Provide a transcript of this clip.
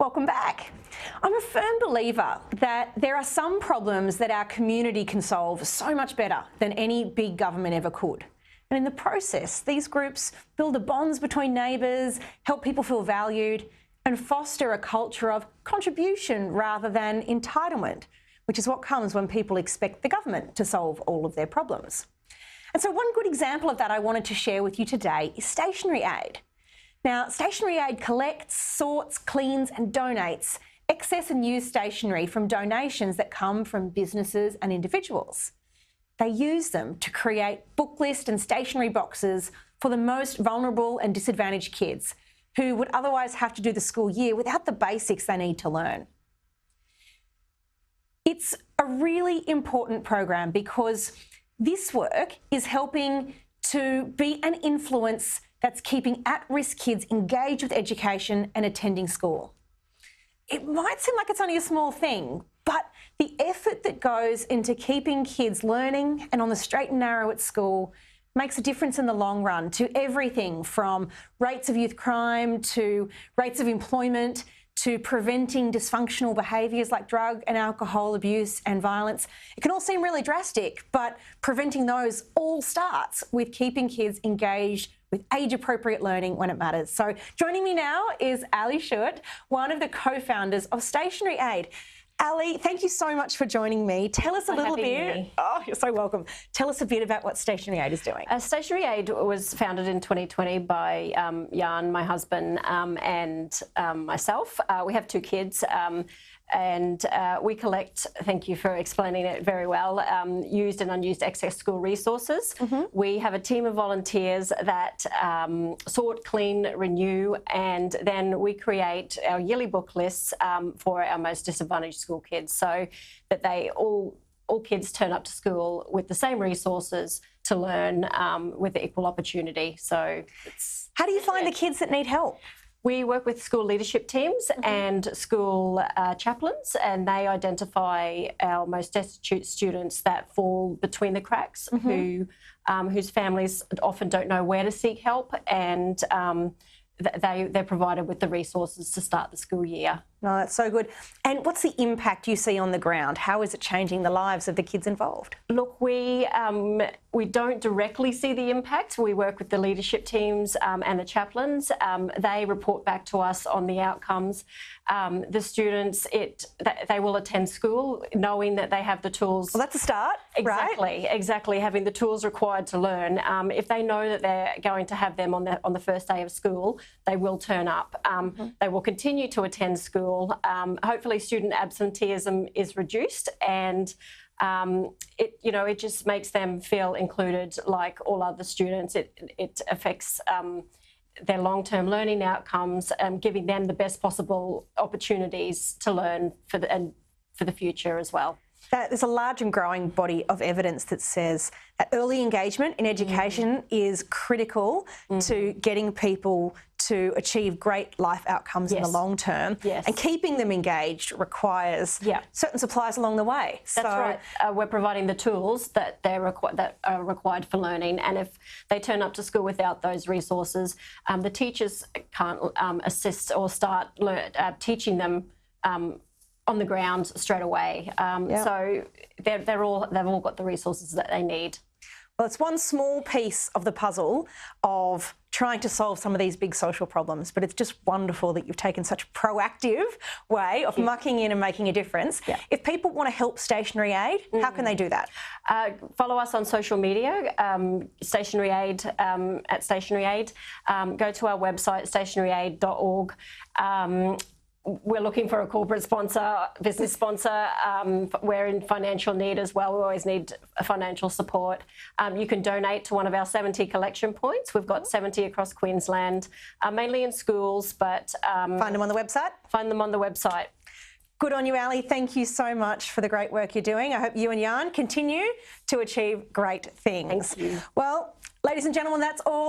Welcome back. I'm a firm believer that there are some problems that our community can solve so much better than any big government ever could. And in the process, these groups build the bonds between neighbours, help people feel valued, and foster a culture of contribution rather than entitlement, which is what comes when people expect the government to solve all of their problems. And so one good example of that I wanted to share with you today is stationery aid. Now, stationery aid collects, sorts, cleans and donates excess and used stationery from donations that come from businesses and individuals. They use them to create book list and stationery boxes for the most vulnerable and disadvantaged kids who would otherwise have to do the school year without the basics they need to learn. It's a really important program because this work is helping to be an influence that's keeping at-risk kids engaged with education and attending school. It might seem like it's only a small thing, but the effort that goes into keeping kids learning and on the straight and narrow at school makes a difference in the long run to everything from rates of youth crime to rates of employment to preventing dysfunctional behaviours like drug and alcohol abuse and violence. It can all seem really drastic, but preventing those all starts with keeping kids engaged with age-appropriate learning when it matters. So joining me now is Ali Schuett, one of the co-founders of Stationery Aid. Ali, thank you so much for joining me. Tell us a little bit. Oh, you're so welcome. Tell us a bit about what Stationery Aid is doing. Stationery Aid was founded in 2020 by Jan, my husband, and myself. We have two kids. And we collect, thank you for explaining it very well, used and unused excess school resources. We have a team of volunteers that sort, clean, renew, and then we create our yearly book lists for our most disadvantaged school kids so that they all kids turn up to school with the same resources to learn with equal opportunity. So it's... How do you find the kids that need help? We work with school leadership teams and school chaplains, and they identify our most destitute students that fall between the cracks, whose families often don't know where to seek help, and they're provided with the resources to start the school year. No, that's so good. And what's the impact you see on the ground? How is it changing the lives of the kids involved? Look, we don't directly see the impact. We work with the leadership teams and the chaplains. They report back to us on the outcomes. The students, they will attend school knowing that they have the tools. Well, that's a start, right? Exactly, having the tools required to learn. If they know that they're going to have them on the first day of school, they will turn up. They will continue to attend school. Hopefully student absenteeism is reduced, and it just makes them feel included like all other students. It affects their long-term learning outcomes, giving them the best possible opportunities to learn for the future as well. There's a large and growing body of evidence that says that early engagement in education is critical to getting people to achieve great life outcomes in the long term. And keeping them engaged requires certain supplies along the way. That's right. We're providing the tools that that are required for learning, and if they turn up to school without those resources, the teachers can't assist or start teaching them on the ground straight away. So they've all got the resources that they need. Well, it's one small piece of the puzzle of trying to solve some of these big social problems, but it's just wonderful that you've taken such a proactive way of mucking in and making a difference. If people want to help Stationery Aid, how can they do that? Follow us on social media, Stationery Aid, at Stationery Aid. Go to our website, stationaryaid.org. We're looking for a corporate sponsor, business sponsor. We're in financial need as well. We always need financial support. You can donate to one of our 70 collection points. We've got 70 across Queensland, mainly in schools, but... find them on the website? Find them on the website. Good on you, Ali. Thank you so much for the great work you're doing. I hope you and Jan continue to achieve great things. Thank you. Well, ladies and gentlemen, that's all.